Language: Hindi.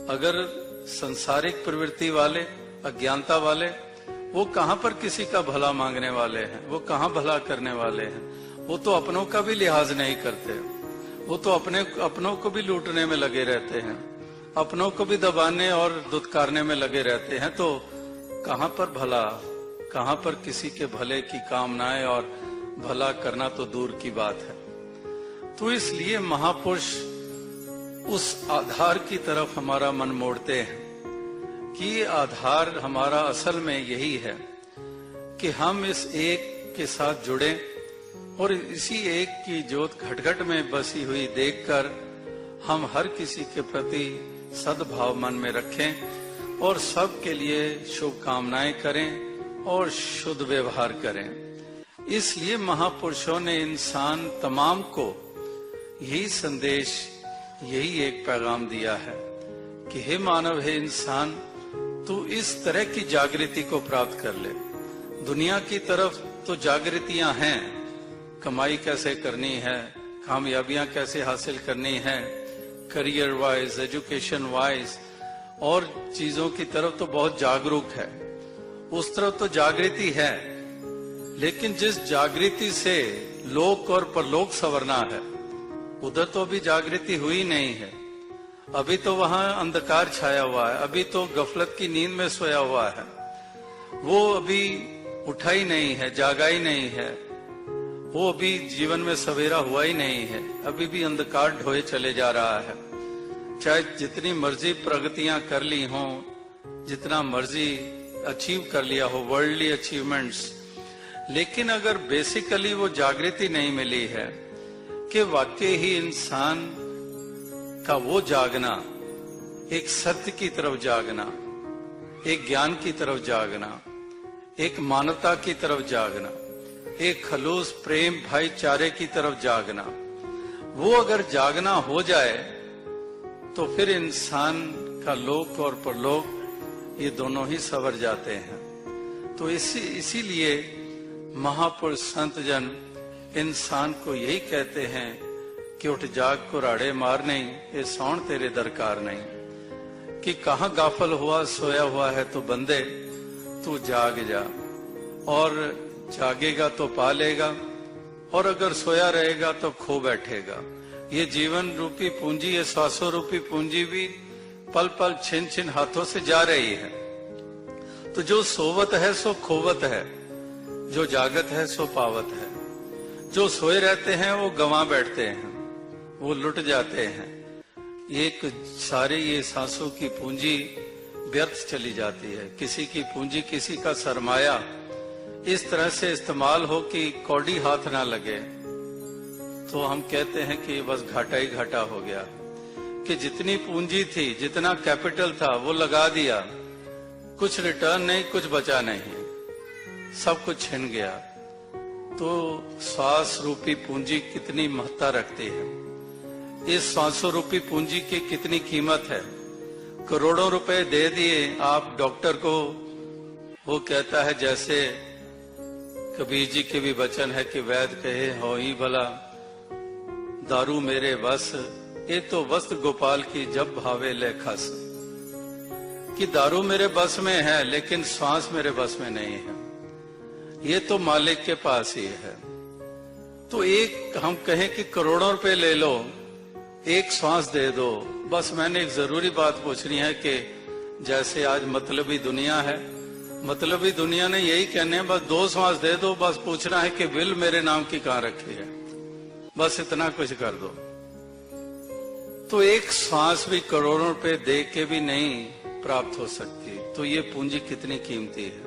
अगर संसारिक प्रवृत्ति वाले, अज्ञानता वाले, वो कहां पर किसी का भला मांगने वाले हैं, वो कहां भला करने वाले हैं। वो तो अपनों का भी लिहाज नहीं करते, वो तो अपनों को भी लूटने में लगे रहते हैं, अपनों को भी दबाने और दुत्कारने में लगे रहते हैं। तो कहां पर भला, कहां पर किसी के भले की कामनाएं, और भला करना तो दूर की बात है। तो इसलिए महापुरुष उस आधार की तरफ हमारा मन मोड़ते हैं कि ये आधार हमारा असल में यही है कि हम इस एक के साथ जुड़े और इसी एक की ज्योत घट-घट में बसी हुई देखकर हम हर किसी के प्रति सद्भाव मन में रखें और सबके लिए शुभकामनाएं करें और शुद्ध व्यवहार करें। इसलिए महापुरुषों ने इंसान तमाम को यही संदेश, यही एक पैगाम दिया है कि हे मानव, हे इंसान, तू इस तरह की जागृति को प्राप्त कर ले। दुनिया की तरफ तो जागृतियां हैं, कमाई कैसे करनी है, कामयाबियां कैसे हासिल करनी है, करियर वाइज, एजुकेशन वाइज, और चीजों की तरफ तो बहुत जागरूक है, उस तरफ तो जागृति है। लेकिन जिस जागृति से लोक और परलोक संवरना है, उधर तो अभी जागृति हुई नहीं है। अभी तो वहां अंधकार छाया हुआ है, अभी तो गफलत की नींद में सोया हुआ है, वो अभी उठा ही नहीं है, जागा ही नहीं है, वो अभी जीवन में सवेरा हुआ ही नहीं है, अभी भी अंधकार ढोए चले जा रहा है। चाहे जितनी मर्जी प्रगतियां कर ली हों, जितना मर्जी अचीव कर लिया हो, वर्ल्डली अचीवमेंट्स, लेकिन अगर बेसिकली वो जागृति नहीं मिली है कि वाकई ही इंसान का वो जागना, एक सत्य की तरफ जागना, एक ज्ञान की तरफ जागना, एक मानवता की तरफ जागना, एक खलूस प्रेम भाईचारे की तरफ जागना, वो अगर जागना हो जाए तो फिर इंसान का लोक और परलोक ये दोनों ही संवर जाते हैं। तो इसीलिए महापुरुष संत जन इंसान को यही कहते हैं कि उठ जाग कुराड़े मार नहीं, ये सौण तेरे दरकार नहीं। कि कहां गाफल हुआ सोया हुआ है तो बंदे तू जाग जा, और जागेगा तो पा लेगा, और अगर सोया रहेगा तो खो बैठेगा। ये जीवन रूपी पूंजी, ये श्वासों रूपी पूंजी भी पल पल छिन छिन हाथों से जा रही है। तो जो सोवत है सो खोवत है, जो जागत है सो पावत है। जो सोए रहते हैं वो गंवा बैठते हैं, वो लुट जाते हैं। एक सारी ये सांसों की पूंजी व्यर्थ चली जाती है। किसी की पूंजी, किसी का सरमाया इस तरह से इस्तेमाल हो कि कौड़ी हाथ ना लगे, तो हम कहते हैं कि बस घाटा ही घाटा हो गया। कि जितनी पूंजी थी, जितना कैपिटल था, वो लगा दिया, कुछ रिटर्न नहीं, कुछ बचा नहीं, सब कुछ छिन गया। तो श्वास रूपी पूंजी कितनी महत्ता रखती है, इस श्वासों रूपी पूंजी की कितनी कीमत है। करोड़ों रुपए दे दिए आप डॉक्टर को, वो कहता है, जैसे कबीर जी के भी वचन है कि वैद कहे हो ही भला, दारू मेरे बस, ये तो वस्त गोपाल की जब भावे ले खस। कि दारू मेरे बस में है लेकिन श्वास मेरे बस में नहीं है, ये तो मालिक के पास ही है। तो एक हम कहें कि करोड़ों रुपए ले लो, एक श्वास दे दो। बस मैंने एक जरूरी बात पूछनी है कि जैसे आज मतलबी दुनिया है, मतलबी दुनिया ने यही कहने बस 2 श्वास दे दो, बस पूछना है कि विल मेरे नाम की कहां रखी है, बस इतना कुछ कर दो। तो एक श्वास भी करोड़ों रुपए दे के भी नहीं प्राप्त हो सकती। तो ये पूंजी कितनी कीमती है।